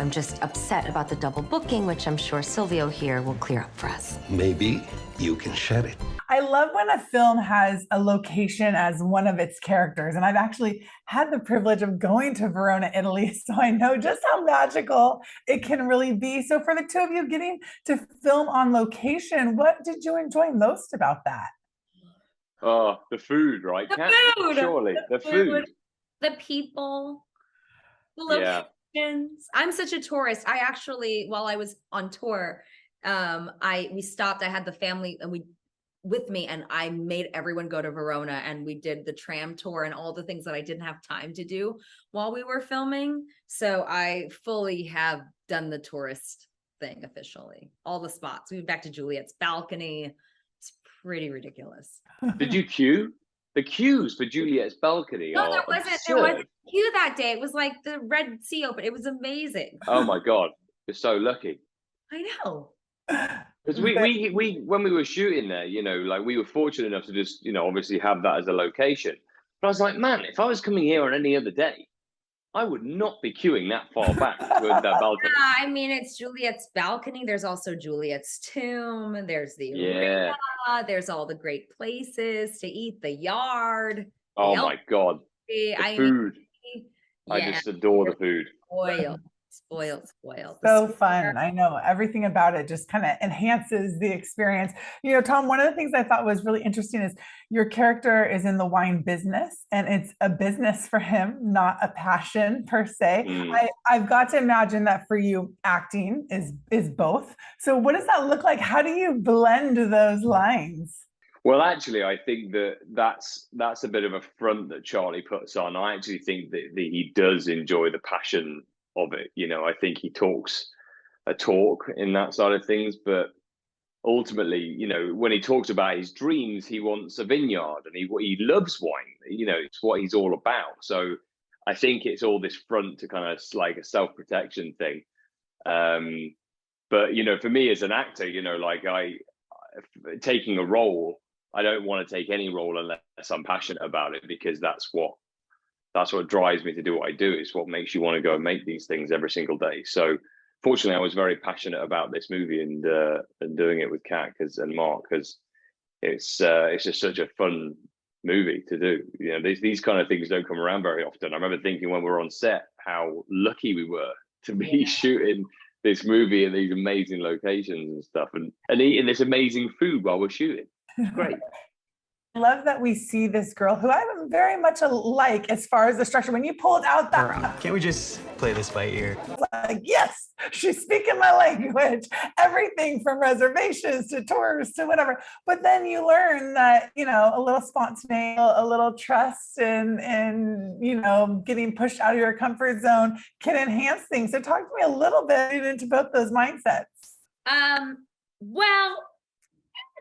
I'm just upset about the double booking, which I'm sure Silvio here will clear up for us. Maybe you can shed it. I love when a film has a location as one of its characters. And I've actually had the privilege of going to Verona, Italy. So I know just how magical it can really be. So, for the two of you getting to film on location, what did you enjoy most about that? Oh, the food, right, The Kat? food! Surely, the food. The people, the Yeah. locations. I'm such a tourist. I actually, while I was on tour, we stopped. I had the family and we with me, and I made everyone go to Verona, and we did the tram tour and all the things that I didn't have time to do while we were filming. So I fully have done the tourist thing officially. All the spots. We went back to Juliet's balcony. It's pretty ridiculous. Did you queue? The queues for Juliet's balcony No, are there wasn't. There absurd. wasn't a queue that day. It was like the Red Sea open. It was amazing. Oh my God, you're so lucky. I know. Because we when we were shooting there, like we were fortunate enough to just, obviously have that as a location. But I was like, man, if I was coming here on any other day, I would not be queuing that far back with that balcony. I mean, it's Juliet's balcony. There's also Juliet's tomb. There's the arena. There's all the great places to eat. The yard. Oh the my God, the food. I just adore the food. Spoiled. So fun. I know everything about it just kind of enhances the experience. Tom, one of the things I thought was really interesting is your character is in the wine business, and it's a business for him, not a passion per se. I've got to imagine that for you, acting is both. So what does that look like? How do you blend those lines? Well, actually, I think that's a bit of a front that Charlie puts on. I actually think that he does enjoy the passion of it. I think he talks a talk in that side of things, but ultimately, when he talks about his dreams, he wants a vineyard and he loves wine. It's what he's all about. So I think it's all this front to kind of like a self-protection thing. But for me as an actor, like taking a role, I don't want to take any role unless I'm passionate about it, because that's what drives me to do what I do. It's what makes you want to go and make these things every single day. So fortunately, I was very passionate about this movie and doing it with Kat and Mark, because it's just such a fun movie to do. These kind of things don't come around very often. I remember thinking when we were on set how lucky we were to be shooting this movie in these amazing locations and stuff, and eating this amazing food while we're shooting. It's great. I love that we see this girl who I'm very much alike as far as the structure. When you pulled out that, can't we just play this by ear? Like, yes, she's speaking my language. Everything from reservations to tours to whatever. But then you learn that a little spontaneity, a little trust, and getting pushed out of your comfort zone can enhance things. So talk to me a little bit into both those mindsets. Well,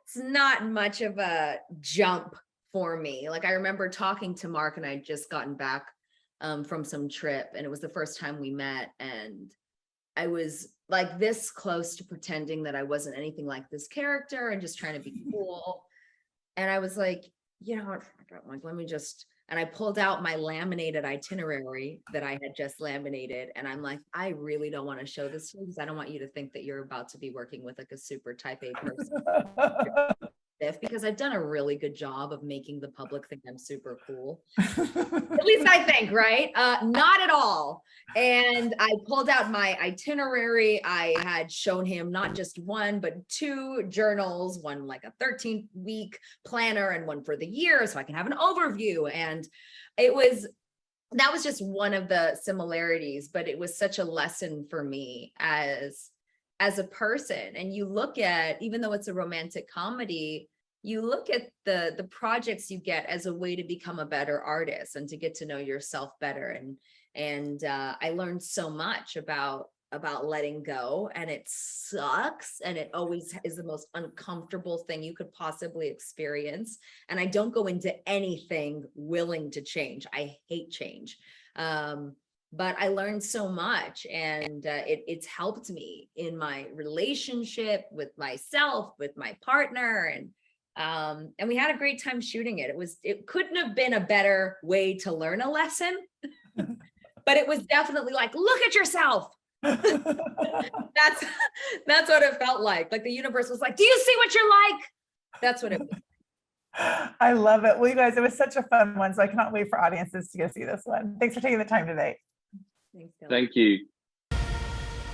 it's not much of a jump for me. Like, I remember talking to Mark, and I'd just gotten back from some trip, and it was the first time we met, and I was like this close to pretending that I wasn't anything like this character and just trying to be cool. And I was like, let me just, and I pulled out my laminated itinerary that I had just laminated. And I'm like, I really don't want to show this to you, because I don't want you to think that you're about to be working with like a super type A person. Because I've done a really good job of making the public think I'm super cool. At least I think, right? Not at all. And I pulled out my itinerary. I had shown him not just one, but two journals, one like a 13-week planner and one for the year, so I can have an overview. And that was just one of the similarities, but it was such a lesson for me as a person. And you look at, even though it's a romantic comedy, you look at the projects you get as a way to become a better artist and to get to know yourself better. And I learned so much about letting go, and it sucks, and it always is the most uncomfortable thing you could possibly experience. And I don't go into anything willing to change. I hate change. But I learned so much, and it's helped me in my relationship with myself, with my partner, and we had a great time shooting it. It couldn't have been a better way to learn a lesson, but it was definitely like, look at yourself, That's what it felt like. Like the universe was like, do you see what you're like? That's what it was. I love it. Well, you guys, it was such a fun one. So I cannot wait for audiences to go see this one. Thanks for taking the time today. Thanks, Kelly. Thank you.